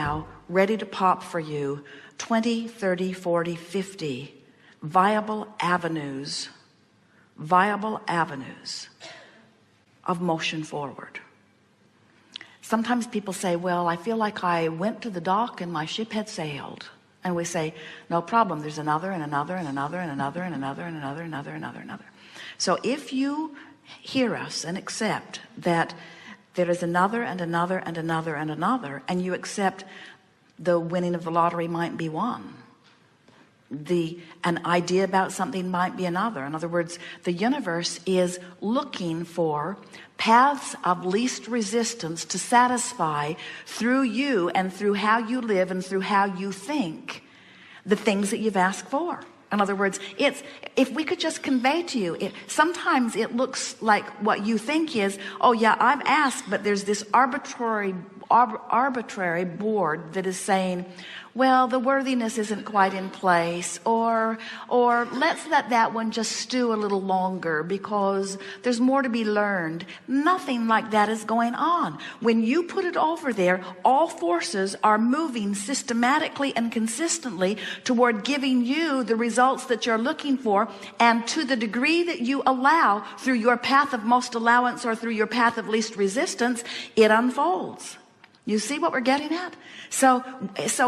now ready to pop for you 20, 30, 40, 50 viable avenues of motion forward. Sometimes people say, well, I feel like I went to the dock and my ship had sailed. And we say, no problem. There's another and another and another and another and another and another and another and another. So if you hear us and accept that there is another and another and another and another, and you accept the winning of the lottery might be one, an idea about something might be another. In other words, the universe is looking for paths of least resistance to satisfy through you and through how you live and through how you think the things that you've asked for. In other words, if we could just convey to you, sometimes it looks like what you think is, oh yeah, I've asked, but there's this arbitrary board that is saying, well, the worthiness isn't quite in place, or let's let that one just stew a little longer because there's more to be learned. Nothing like that is going on. When you put it over there, all forces are moving systematically and consistently toward giving you the results that you're looking for, and to the degree that you allow through your path of most allowance or through your path of least resistance, it unfolds. You see what we're getting at? So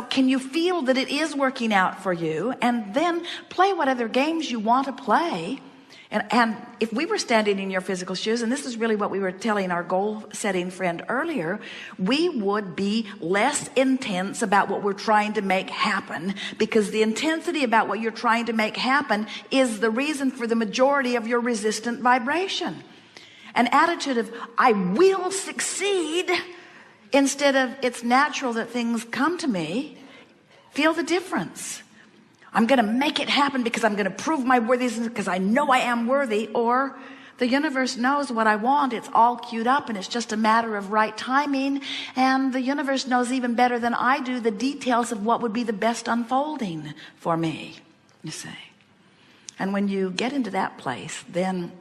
can you feel that it is working out for you? And then play whatever games you want to play. And if we were standing in your physical shoes, and this is really what we were telling our goal setting friend earlier, we would be less intense about what we're trying to make happen, because the intensity about what you're trying to make happen is the reason for the majority of your resistant vibration. An attitude of, I will succeed, instead of, it's natural that things come to me. Feel the difference. I'm going to make it happen because I'm going to prove my worthiness because I know I am worthy. Or the universe knows what I want. It's all queued up and it's just a matter of right timing. And the universe knows even better than I do the details of what would be the best unfolding for me, you see. And when you get into that place, then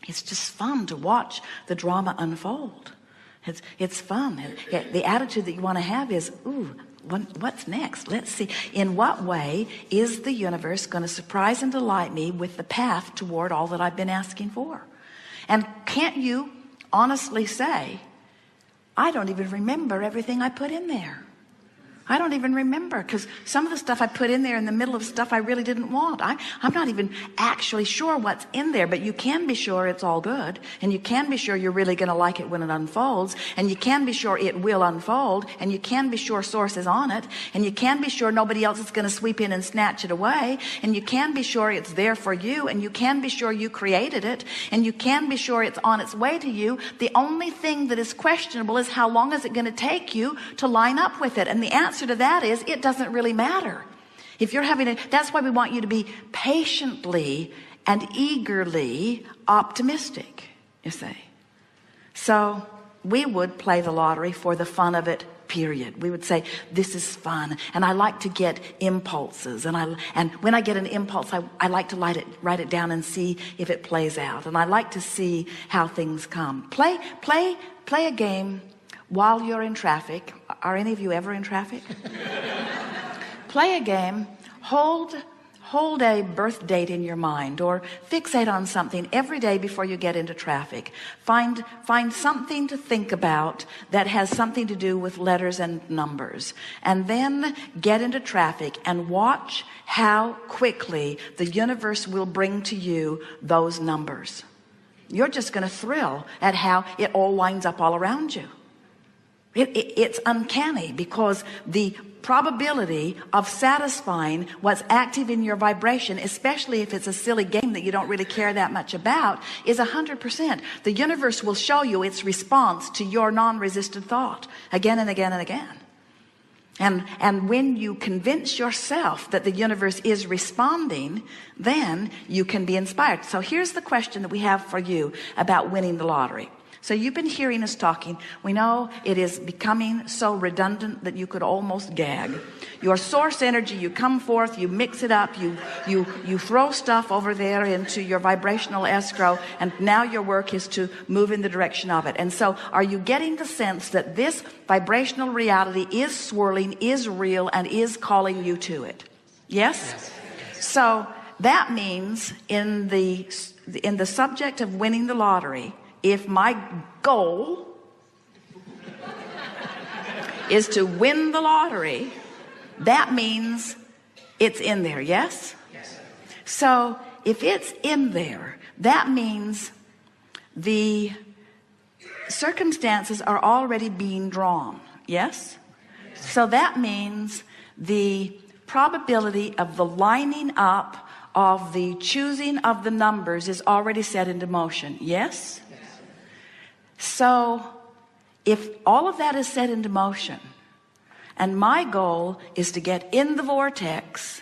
it's just fun to watch the drama unfold. It's fun. The attitude that you want to have is, ooh, what's next? Let's see. In what way is the universe going to surprise and delight me with the path toward all that I've been asking for? And can't you honestly say, I don't even remember everything I put in there. I don't even remember, because some of the stuff I put in there in the middle of stuff I really didn't want. I'm not even actually sure what's in there, but you can be sure it's all good, and you can be sure you're really going to like it when it unfolds, and you can be sure it will unfold, and you can be sure source is on it, and you can be sure nobody else is going to sweep in and snatch it away, and you can be sure it's there for you, and you can be sure you created it, and you can be sure it's on its way to you. The only thing that is questionable is how long is it going to take you to line up with it. And the answer to that is, it doesn't really matter. If you're that's why we want you to be patiently and eagerly optimistic, you see. So we would play the lottery for the fun of it, period. We would say, this is fun, and I like to get impulses, and when I get an impulse, I like to write it down and see if it plays out, and I like to see how things come. Play a game while you're in traffic. Are any of you ever in traffic? Play a game. Hold a birth date in your mind, or fixate on something every day before you get into traffic. Find something to think about that has something to do with letters and numbers, and then get into traffic and watch how quickly the universe will bring to you those numbers. You're just going to thrill at how it all lines up all around you. It's uncanny, because the probability of satisfying what's active in your vibration, especially if it's a silly game that you don't really care that much about, is 100%. The universe will show you its response to your non-resistant thought again and again and again. And when you convince yourself that the universe is responding, then you can be inspired. So here's the question that we have for you about winning the lottery. So you've been hearing us talking. We know it is becoming so redundant that you could almost gag. Your source energy, you come forth, you mix it up, you throw stuff over there into your vibrational escrow, and now your work is to move in the direction of it. And so are you getting the sense that this vibrational reality is swirling, is real, and is calling you to it? Yes? So that means in the subject of winning the lottery, if my goal is to win the lottery, that means it's in there. Yes? So if it's in there, that means the circumstances are already being drawn. Yes? So that means the probability of the lining up of the choosing of the numbers is already set into motion. Yes? So if all of that is set into motion and my goal is to get in the vortex,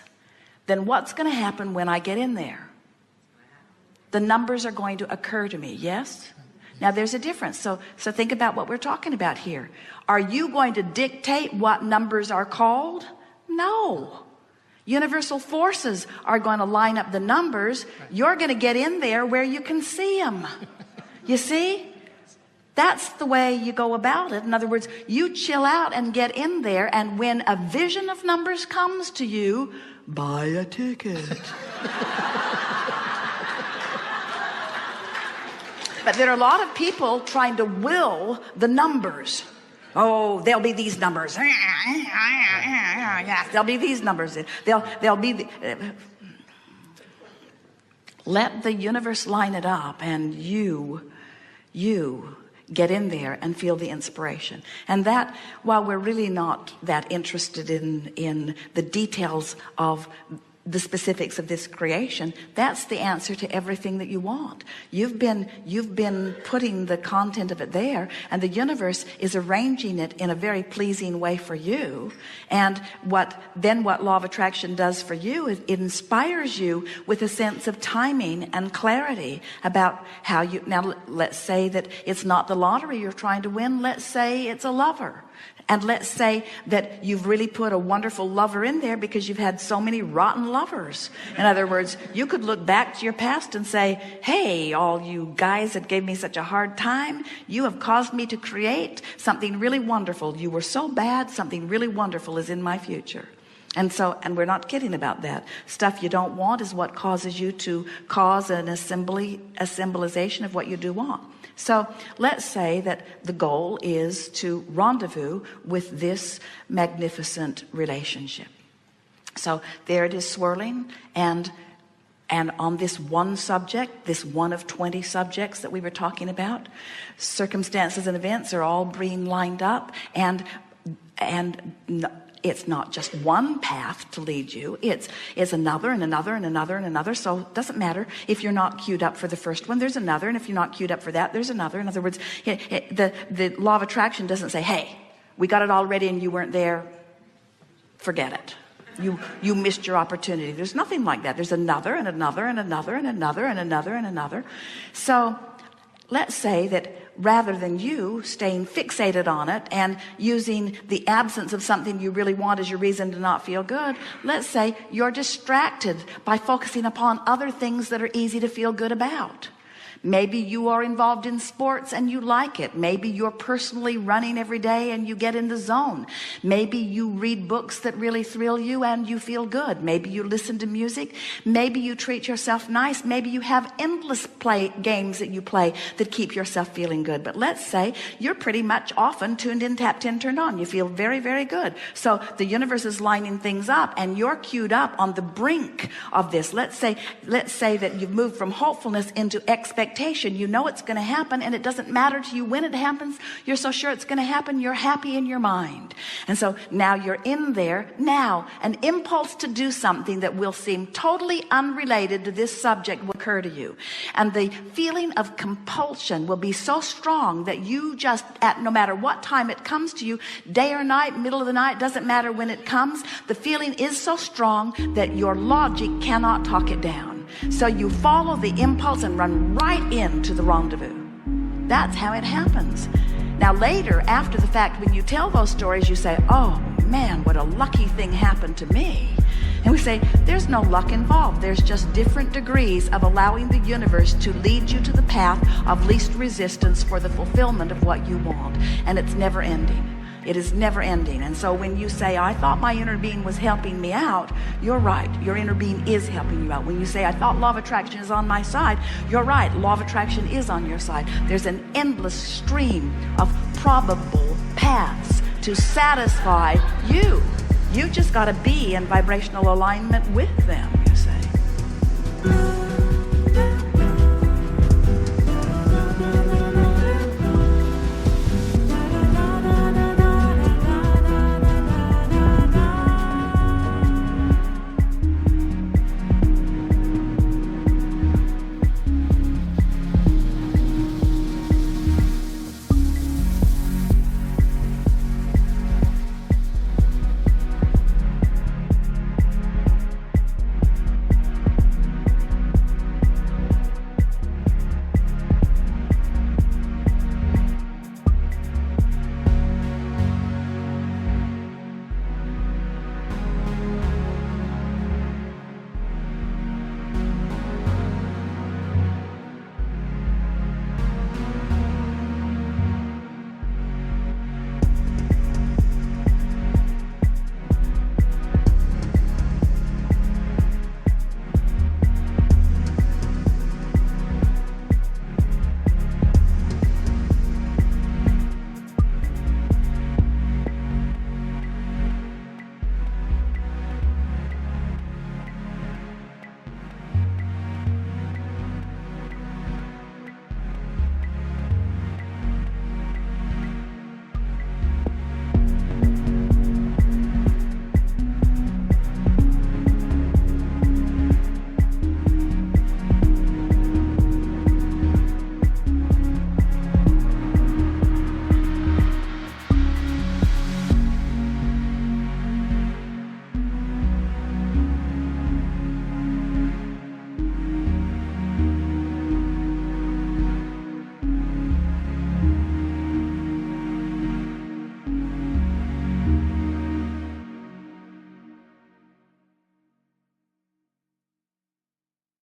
then what's going to happen when I get in there? The numbers are going to occur to me. Yes? Now there's a difference. So think about what we're talking about here. Are you going to dictate what numbers are called? No. Universal forces are going to line up the numbers. You're going to get in there where you can see them. You see? That's the way you go about it. In other words, you chill out and get in there, and when a vision of numbers comes to you, buy a ticket. But there are a lot of people trying to will the numbers. Oh, there'll be these numbers. Yes, there'll be these numbers. There'll be let the universe line it up, and you get in there and feel the inspiration. And that, while we're really not that interested in the details of the specifics of this creation, that's the answer to everything that you want. You've been putting the content of it there, and the universe is arranging it in a very pleasing way for you. And what law of attraction does for you is it inspires you with a sense of timing and clarity about how you, now let's say that it's not the lottery you're trying to win. Let's say it's a lover. And let's say that you've really put a wonderful lover in there because you've had so many rotten lovers. In other words, you could look back to your past and say, hey, all you guys that gave me such a hard time, you have caused me to create something really wonderful. You were so bad, something really wonderful is in my future. And we're not kidding about that. Stuff you don't want is what causes you to cause a symbolization of what you do want. So let's say that the goal is to rendezvous with this magnificent relationship. So there it is swirling, and on this one subject, this one of 20 subjects that we were talking about, circumstances and events are all being lined up, and it's not just one path to lead you. It's another and another and another and another. So it doesn't matter if you're not queued up for the first one, there's another. And if you're not queued up for that, there's another. In other words, the law of attraction doesn't say, hey, we got it all ready and you weren't there. Forget it. You missed your opportunity. There's nothing like that. There's another and another and another and another and another and another. So let's say that rather than you staying fixated on it and using the absence of something you really want as your reason to not feel good, let's say you're distracted by focusing upon other things that are easy to feel good about. Maybe you are involved in sports and you like it. Maybe you're personally running every day and you get in the zone. Maybe you read books that really thrill you and you feel good. Maybe you listen to music. Maybe you treat yourself nice. Maybe you have endless games that you play that keep yourself feeling good. But let's say you're pretty much often tuned in, tapped in, turned on. You feel very, very good. So the universe is lining things up and you're queued up on the brink of this. Let's say that you've moved from hopefulness into expectation. You know it's going to happen, and it doesn't matter to you when it happens. You're so sure it's going to happen, you're happy in your mind. And so now you're in there. Now an impulse to do something that will seem totally unrelated to this subject will occur to you, and the feeling of compulsion will be so strong that you just, at no matter what time it comes to you, day or night, middle of the night, doesn't matter when it comes, the feeling is so strong that your logic cannot talk it down. So you follow the impulse and run right into the rendezvous. That's how it happens. Now later, after the fact, when you tell those stories, you say, oh man, what a lucky thing happened to me. And we say, there's no luck involved. There's just different degrees of allowing the universe to lead you to the path of least resistance for the fulfillment of what you want. And it's never ending. It is never ending. And so when you say, I thought my inner being was helping me out, you're right. Your inner being is helping you out. When you say, I thought law of attraction is on my side, you're right. Law of attraction is on your side. There's an endless stream of probable paths to satisfy you. You just got to be in vibrational alignment with them, you say.